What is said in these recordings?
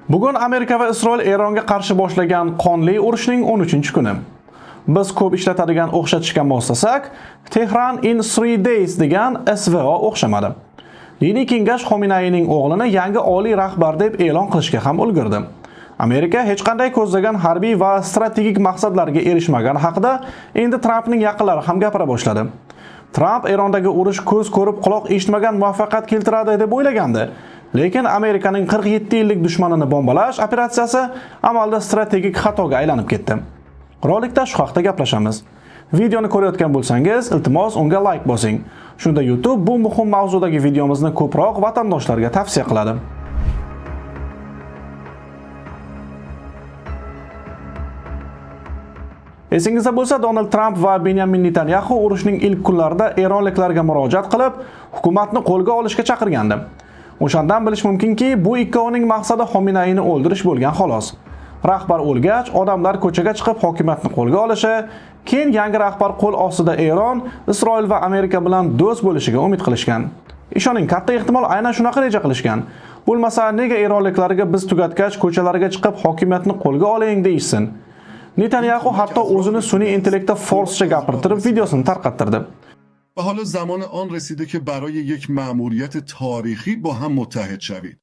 Bugun Amerika va Isroil Eronga qarshi boshlagan qonli urushning 13-kuni. Biz ko'p ishlatadigan o'xshatishga moslasak, Tehran in 3 days degan SVO o'xshamadi. Diniy kengash Xominayning o'g'lini yangi oliy rahbar deb e'lon qilishga ham ulgurdi. Amerika hech qanday ko'zlagan harbiy va strategik maqsadlarga erishmagan haqida endi Trampning yaqinlari ham gapira boshladi. Tramp Erondagi urush ko'z ko'rib quloq eshitmagan muvaffaqiyat keltiradi deb o'ylagandi. Lekin Amerikaning 47 yillik dushmanini bombalash operatsiyasi amalda strategik xatoga aylanib ketdi. Rolikda shu haqda gaplashamiz. Videoni ko'rayotgan bo'lsangiz, iltimos unga like bosing. Shunda YouTube bu muhim mavzudagi videomizni ko'proq vatandoshlarga tavsiya qiladi. Esingizda bo'lsa, Donald Trump va Benjamin Netanyahu urushning ilk kunlarida eronliklarga murojaat qilib, hukumatni qo'lga olishga chaqirgandi. O'shandan bilish mumkinki, bu ikkovining maqsadi Xominayni o'ldirish bo'lgan xolos. Rahbar o'lgach, odamlar ko'chaga chiqib hokimiyatni qo'lga olishi, keyin yangi rahbar qo'l ostida Eron, Isroil va Amerika bilan do'st bo'lishiga umid qilishgan. Ishoning, katta ehtimol aynan shunaqa reja qilishgan. Bo'lmasa, nega eronliklarga biz tugatgach ko'chalarga chiqib hokimiyatni qo'lga oling deyishsin? Netanyahu hatto o'zini sun'iy intellektda forscha gapirtirib videosini tarqattirdi. و حالا زمان آن رسیده که برای یک مأموریت تاریخی با هم متحد شوید.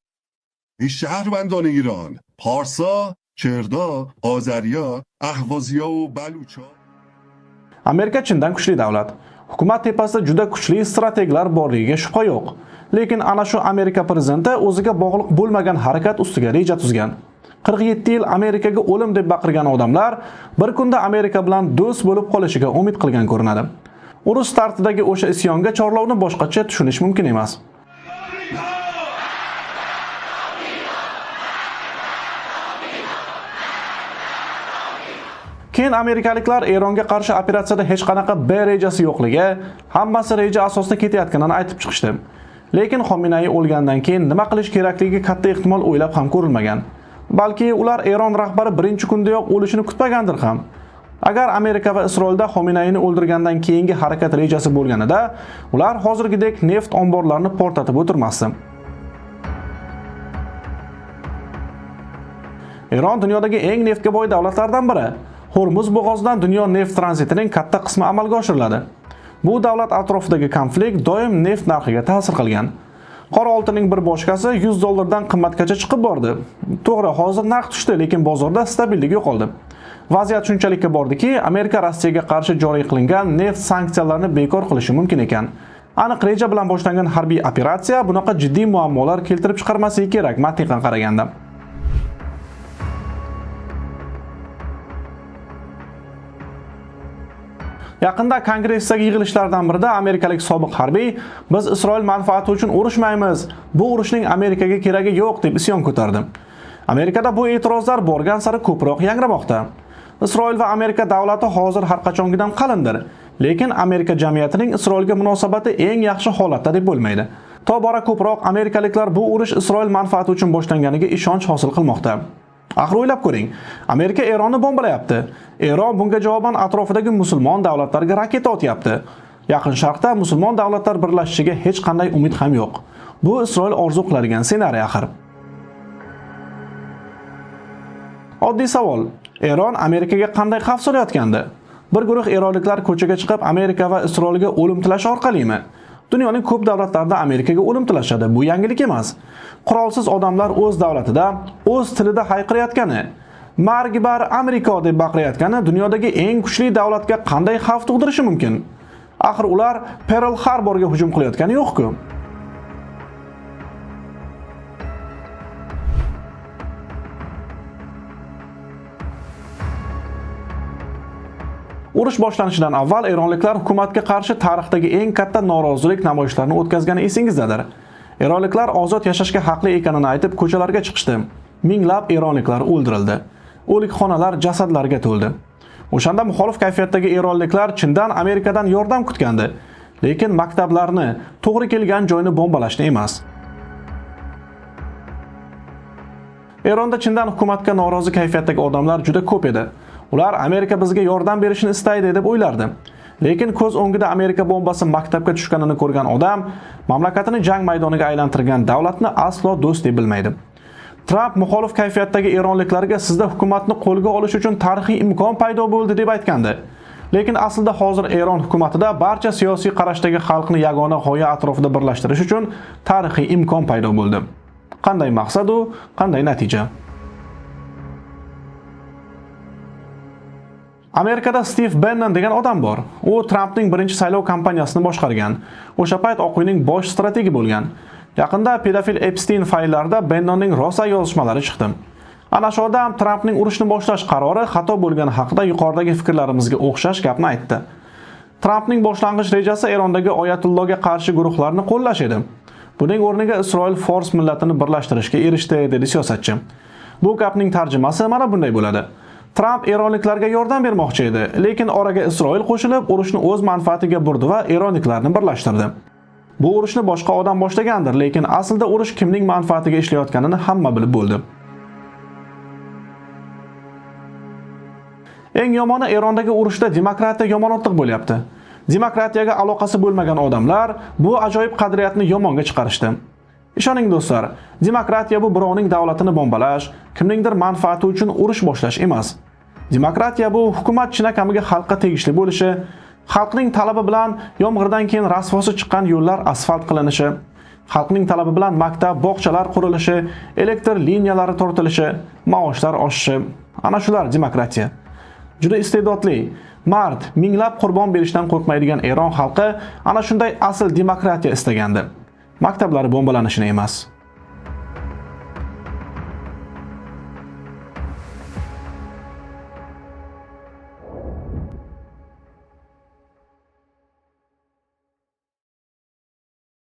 ای شهروندان ایران، پارسا، کردا، آذریا، اهوازیا و بلوچا. Amerika chindan kuchli davlat. Hukumat tepasida juda kuchli strateglar borligiga shubha yo'q. Lekin ana shu Amerika prezidenti o'ziga bog'liq bo'lmagan harakat ustiga reja tuzgan. 47 yil Amerikaga o'lim deb baqirgan odamlar bir kunda Amerika bilan do'st bo'lib qolishiga umid qilgan ko'rinadi. Urush startidagi o'sha isyonga chorlovni boshqacha tushunish mumkin emas. Keyin amerikaliklar Eronga qarshi operatsiyada hech qanaqa B rejasi yo'qligi, hammasi reja asosida ketayotganini aytib chiqishdi. Lekin Xominay o'lgandan keyin nima qilish kerakligi katta ehtimol o'ylab ham ko'rilmagan. Balki ular Eron rahbari birinchi kundayoq o'lishini kutmagandir ham. Agar Amerika va Isroilda Xominayni o'ldirgandan keyingi harakat rejasi bo'lganida, ular hozirgidek neft omborlarini portlatib o'tirmasdi. Eron dunyodagi eng neftga boy davlatlardan biri. Hormuz bo'g'ozidan dunyo neft tranzitining katta qismi amalga oshiriladi. Bu davlat atrofidagi konflikt doim neft narxiga ta'sir qilgan. Qora oltinning bir boshqasi $100 dan qimmatgacha chiqib bordi. To'g'ri, hozir narx tushdi, lekin bozorda stabillik yo'qoldi. Vaziyat shunchalikka bordiki, Amerika Rossiyaga qarshi joriy qilingan neft sanksiyalarini bekor qilishi mumkin ekan. Aniq reja bilan boshlangan harbiy operatsiya bunaqa jiddiy muammolar keltirib chiqarmasligi kerak, mantiqan qaraganda. Yaqinda Kongressdagi yig'ilishlardan birida amerikalik sobiq harbiy biz Isroil manfaati uchun urushmaymiz, bu urushning Amerikaga keragi yo'q deb isyon ko'tardi. Amerikada bu e'tirozlar borgan sari ko'proq yangramoqda. Isroil va Amerika davlati hozir har qachongidan qalindir, lekin Amerika jamiyatining Isroilga munosabati eng yaxshi holatda deb bo'lmaydi. Tobora ko'proq amerikaliklar bu urush Isroil manfaati uchun boshlanganiga ishonch hosil qilmoqda. Axir o'ylab ko'ring, Amerika Eronni bombalayapti. Eron bunga javoban atrofidagi musulmon davlatlarga raketa otyapti. Yaqin Sharqda musulmon davlatlar birlashishiga hech qanday umid ham yo'q. Bu Isroil orzu qiladigan ssenariy axir. Oddiy savol: Eron Amerikaga qanday xavf solayotgandi? Bir guruh eronliklar ko'chaga chiqib Amerika va Isroilga o'lim tilash orqalimi? Dunyoning ko'p davlatlarida Amerikaga o'lim tilashadi. Bu yangilik emas. Qurolsiz odamlar o'z davlatida, o'z tilida hayqirayotgani, "Margi bar Amerika" deb baqirayotgani dunyodagi eng kuchli davlatga qanday xavf tug'dirishi mumkin? Axir ular Pearl Harborga hujum qilayotgani yo'q-ku. Urush boshlanishidan avval eronliklar hukumatga qarshi tarixdagi eng katta norozilik namoyishlarini o'tkazgani esingizdadir. Eronliklar ozod yashashga haqli ekanini aytib ko'chalarga chiqishdi. Minglab eronliklar o'ldirildi. O'likxonalar jasadlarga to'ldi. O'shanda muxolif kayfiyatdagi eronliklar chindan Amerikadan yordam kutgandi, lekin maktablarni, to'g'ri kelgan joyni bombalashni emas. Eronda chindan hukumatga norozi kayfiyatdagi odamlar juda ko'p edi. Ular Amerika bizga yordam berishini istaydi deb o'ylardi. Lekin ko'z o'ngida Amerika bombasi maktabga tushganini ko'rgan odam mamlakatini jang maydoniga aylantirgan davlatni aslo do'st deb bilmaydi. Tramp muxolif kayfiyatdagi eronliklarga sizda hukumatni qo'lga olish uchun tarixiy imkon paydo bo'ldi deb aytgandi. Lekin aslida hozir Eron hukumatida barcha siyosiy qarashdagi xalqni yagona g'oya atrofida birlashtirish uchun tarixiy imkon paydo bo'ldi. Qanday maqsad u, qanday natija? Amerikada Steve Bannon degan odam bor. U Trampning birinchi saylov kampaniyasini boshqargan. O'sha payt Oq uyning bosh strategi bo'lgan. Yaqinda pedofil Epstein fayllarida Bannonning rosa yozishmalari chiqdi. Ana shu odam Trampning urushni boshlash qarori xato bo'lgani haqida yuqoridagi fikrlarimizga o'xshash gapni aytdi. Trampning boshlang'ich rejasi Erondagi oyatullohga qarshi guruhlarni qo'llash edi. Buning o'rniga Isroil Fors millatini birlashtirishga erishdi, dedi siyosatchi. Bu gapning tarjimasi mana bunday bo'ladi. Tramp eronliklarga yordam bermoqchi edi, lekin oraga Isroil qo'shilib, urushni o'z manfaatiga burdi va eronliklarni birlashtirdi. Bu urushni boshqa odam boshlagandir, lekin aslida urush kimning manfaatiga ishlayotganini hamma bilib bo'ldi. Eng yomoni Erondagi urushda demokratiya yomonotliq bo'lyapti. Demokratiyaga aloqasi bo'lmagan odamlar bu ajoyib qadriyatni yomonga chiqarishdi. Ishoning do'stlar, demokratiya bu birovning davlatini bombalash, kimningdir manfaati uchun urush boshlash emas. Demokratiya bu hukumat chinakamiga xalqqa tegishli bo'lishi, xalqning talabi bilan yomg'irdan keyin rasvosi chiqqan yo'llar asfalt qilinishi, xalqning talabi bilan maktab, bog'chalar qurilishi, elektr liniyalari tortilishi, maoshlar oshishi. Ana shular demokratiya. Juda iste'dodli, mard, minglab qurbon berishdan qo'rqmaydigan Eron xalqi ana shunday asl demokratiya istagandi. Maktablari bombalanishini emas.